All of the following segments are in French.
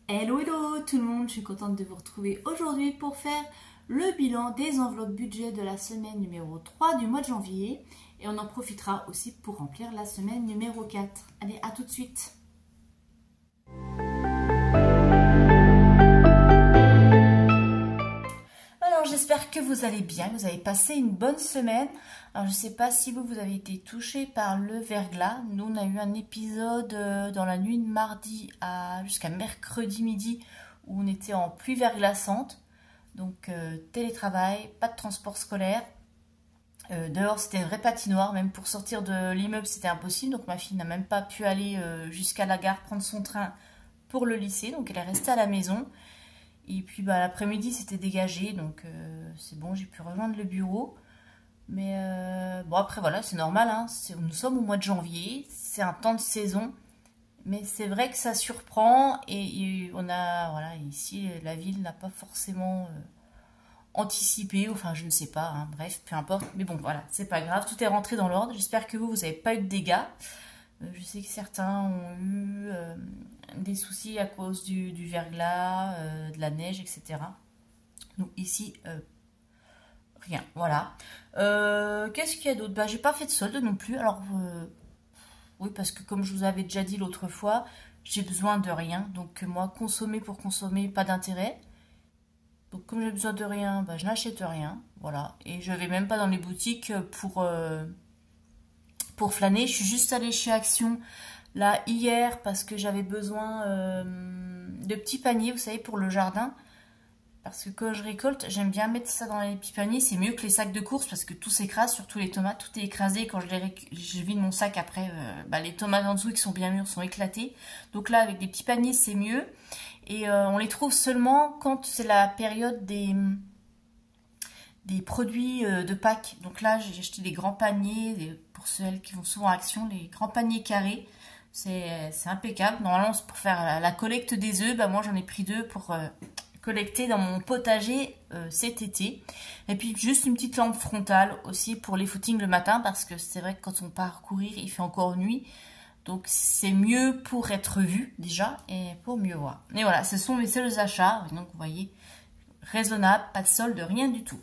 Hello hello tout le monde, je suis contente de vous retrouver aujourd'hui pour faire le bilan des enveloppes budget de la semaine numéro 3 du mois de janvier et on en profitera aussi pour remplir la semaine numéro 4. Allez, à tout de suite. Alors j'espère que vous allez bien, vous avez passé une bonne semaine. Alors je ne sais pas si vous avez été touché par le verglas. Nous on a eu un épisode dans la nuit de mardi jusqu'à mercredi midi où on était en pluie verglaçante. Donc télétravail, pas de transport scolaire. Dehors c'était une vraie patinoire, même pour sortir de l'immeuble c'était impossible. Donc ma fille n'a même pas pu aller jusqu'à la gare prendre son train pour le lycée. Donc elle est restée à la maison. Et puis l'après-midi c'était dégagé, donc c'est bon, j'ai pu rejoindre le bureau. Mais bon, après voilà, c'est normal, hein, nous sommes au mois de janvier, c'est un temps de saison. Mais c'est vrai que ça surprend et on a, voilà, ici la ville n'a pas forcément anticipé, enfin je ne sais pas, hein, bref, peu importe. Mais bon, voilà, c'est pas grave, tout est rentré dans l'ordre. J'espère que vous n'avez pas eu de dégâts. Je sais que certains ont eu des soucis à cause du verglas, de la neige, etc. Donc ici, rien, voilà. Qu'est-ce qu'il y a d'autre? J'ai pas fait de solde non plus. Alors, oui, parce que comme je vous avais déjà dit l'autre fois, j'ai besoin de rien. Donc moi, consommer pour consommer, pas d'intérêt. Donc comme j'ai besoin de rien, je n'achète rien. Voilà. Et je vais même pas dans les boutiques pour flâner. Je suis juste allée chez Action là hier parce que j'avais besoin de petits paniers, vous savez, pour le jardin. Parce que quand je récolte, j'aime bien mettre ça dans les petits paniers. C'est mieux que les sacs de course parce que tout s'écrase, surtout les tomates. Tout est écrasé. Quand je vide mon sac après, les tomates en dessous qui sont bien mûres sont éclatées. Donc là, avec des petits paniers, c'est mieux. Et on les trouve seulement quand c'est la période des produits de Pâques. Donc là, j'ai acheté des grands paniers, pour celles qui vont souvent à Action, les grands paniers carrés. C'est impeccable. Normalement, c'est pour faire la collecte des œufs. Moi, j'en ai pris 2 pour collecter dans mon potager cet été. Et puis, juste une petite lampe frontale aussi pour les footings le matin, parce que c'est vrai que quand on part courir, il fait encore nuit. Donc, c'est mieux pour être vu, déjà, et pour mieux voir. Et voilà, ce sont mes seuls achats. Donc, vous voyez, raisonnable, pas de solde, rien du tout.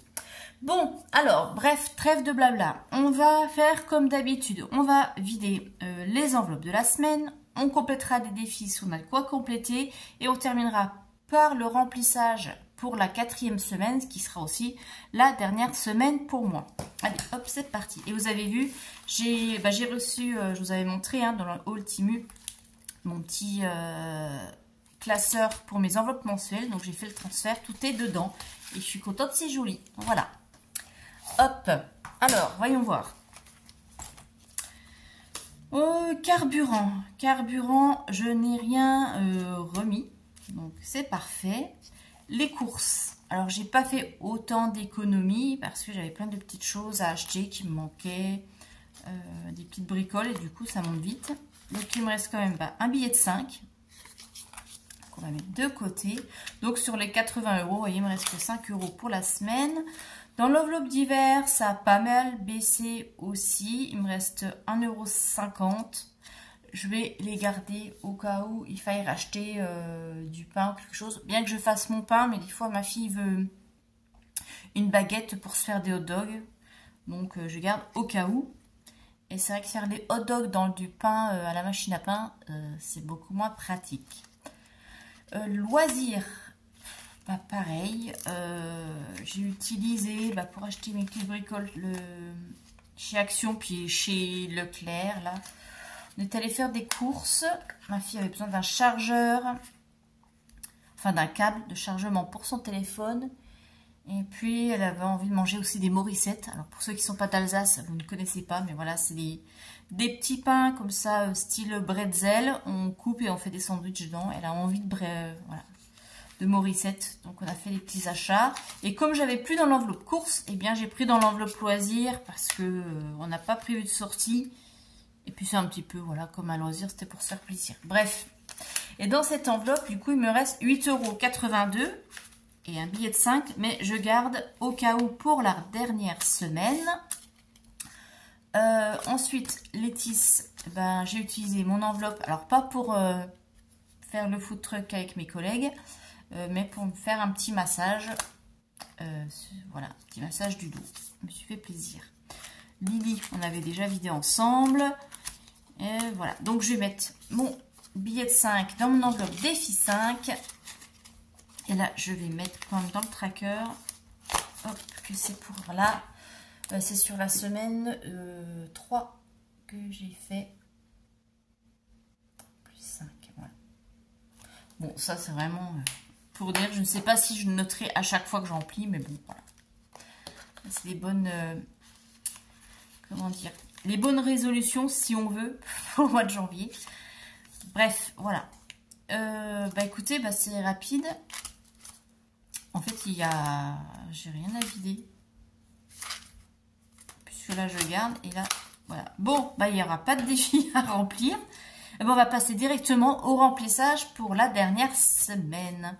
Bon, alors, bref, trêve de blabla. On va faire comme d'habitude. On va vider les enveloppes de la semaine. On complétera des défis si on a de quoi compléter. Et on terminera par le remplissage pour la 4e semaine, ce qui sera aussi la dernière semaine pour moi. Allez, hop, c'est parti. Et vous avez vu, j'ai reçu, je vous avais montré dans le haul Temu, mon petit classeur pour mes enveloppes mensuelles. Donc, j'ai fait le transfert, tout est dedans. Et je suis contente, c'est joli. Voilà. Hop, alors, voyons voir. Carburant. Carburant, je n'ai rien remis. Donc, c'est parfait. Les courses. Alors, j'ai pas fait autant d'économies parce que j'avais plein de petites choses à acheter qui me manquaient. Des petites bricoles et du coup, ça monte vite. Donc, il me reste quand même un billet de 5. On va mettre de côté. Donc, sur les 80 €, vous voyez, il me reste que 5 € pour la semaine. Dans l'enveloppe d'hiver, ça a pas mal baissé aussi. Il me reste 1,50 €. Je vais les garder au cas où il faille racheter du pain ou quelque chose. Bien que je fasse mon pain, mais des fois ma fille veut une baguette pour se faire des hot dogs. Donc je garde au cas où. Et c'est vrai que faire les hot dogs dans du pain à la machine à pain, c'est beaucoup moins pratique. Loisirs. Pareil, j'ai utilisé pour acheter mes petites bricoles chez Action puis chez Leclerc. Là, on est allé faire des courses. Ma fille avait besoin d'un chargeur, enfin d'un câble de chargement pour son téléphone. Et puis elle avait envie de manger aussi des Morissettes. Alors pour ceux qui ne sont pas d'Alsace, vous ne connaissez pas, mais voilà, c'est des petits pains comme ça, style bretzel. On coupe et on fait des sandwichs dedans. Elle a envie voilà, de Morissettes, donc on a fait les petits achats. Et comme j'avais plus dans l'enveloppe course, eh bien j'ai pris dans l'enveloppe loisir parce que on n'a pas prévu de sortie. Et puis c'est un petit peu, voilà, comme un loisir, c'était pour se faire plaisir. Bref. Et dans cette enveloppe, du coup, il me reste 8,82 € et un billet de 5, mais je garde au cas où pour la dernière semaine. Ensuite, les tisses, j'ai utilisé mon enveloppe, alors pas pour faire le food truck avec mes collègues, mais pour me faire un petit massage. Voilà, petit massage du dos. Je me suis fait plaisir. Lily, on avait déjà vidé ensemble. Et voilà, donc je vais mettre mon billet de 5 dans mon enveloppe défi 5. Et là, je vais mettre quand même dans le tracker. Hop, que c'est pour là. C'est sur la semaine 3 que j'ai fait. Plus 5, voilà. Bon, ça c'est vraiment pour dire, je ne sais pas si je noterai à chaque fois que je remplis, mais bon, voilà. C'est des bonnes... comment dire, les bonnes résolutions si on veut au mois de janvier. Bref, voilà. Bah écoutez, bah c'est rapide. En fait, j'ai rien à vider. Puisque là, je garde et là, voilà. Bon, bah il n'y aura pas de défi à remplir. Et bon, on va passer directement au remplissage pour la dernière semaine.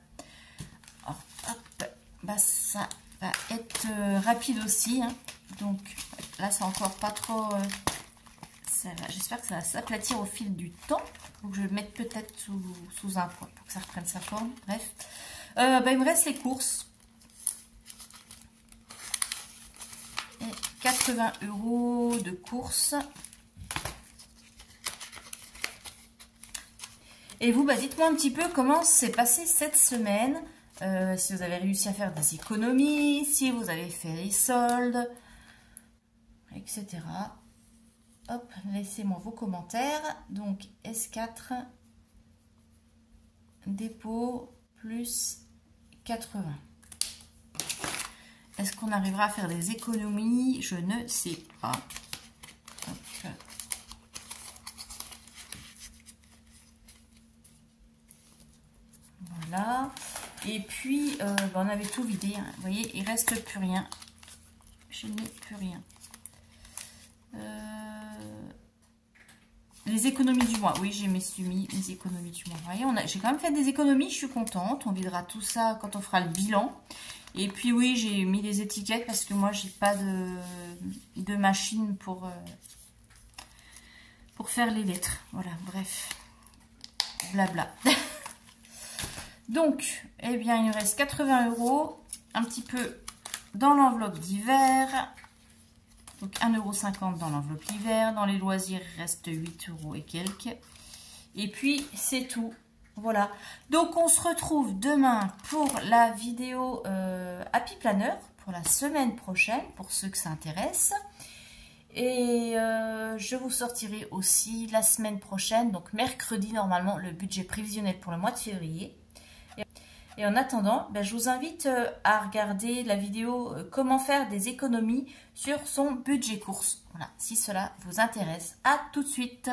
Alors, hop, bah ça va être rapide aussi, hein. Donc là, c'est encore pas trop... j'espère que ça va s'aplatir au fil du temps. Donc je vais le mettre peut-être sous un poids pour que ça reprenne sa forme. Bref. Bah, il me reste les courses. Et 80 € de courses. Et vous, bah, dites-moi un petit peu comment s'est passé cette semaine. Si vous avez réussi à faire des économies, si vous avez fait les soldes, etc. Hop, laissez-moi vos commentaires. Donc, S4, dépôt, plus 80. Est-ce qu'on arrivera à faire des économies? Je ne sais pas. Hop. Voilà. Et puis, on avait tout vidé. Hein. Vous voyez, il ne reste plus rien. Je n'ai plus rien. Les économies du mois. Oui, j'ai mis les économies du mois. Vous voyez, j'ai quand même fait des économies. Je suis contente. On videra tout ça quand on fera le bilan. Et puis, oui, j'ai mis les étiquettes parce que moi, j'ai pas de machine pour faire les lettres. Voilà, bref. Blabla. Donc, eh bien, il nous reste 80 €, un petit peu dans l'enveloppe d'hiver. Donc, 1,50 € dans l'enveloppe d'hiver. Dans les loisirs, il reste 8 € et quelques. Et puis, c'est tout. Voilà. Donc, on se retrouve demain pour la vidéo Happy Planner pour la semaine prochaine, pour ceux que ça intéresse. Et je vous sortirai aussi la semaine prochaine, donc mercredi, normalement, le budget prévisionnel pour le mois de février. Et en attendant, ben, je vous invite à regarder la vidéo comment faire des économies sur son budget course. Voilà, si cela vous intéresse. À tout de suite.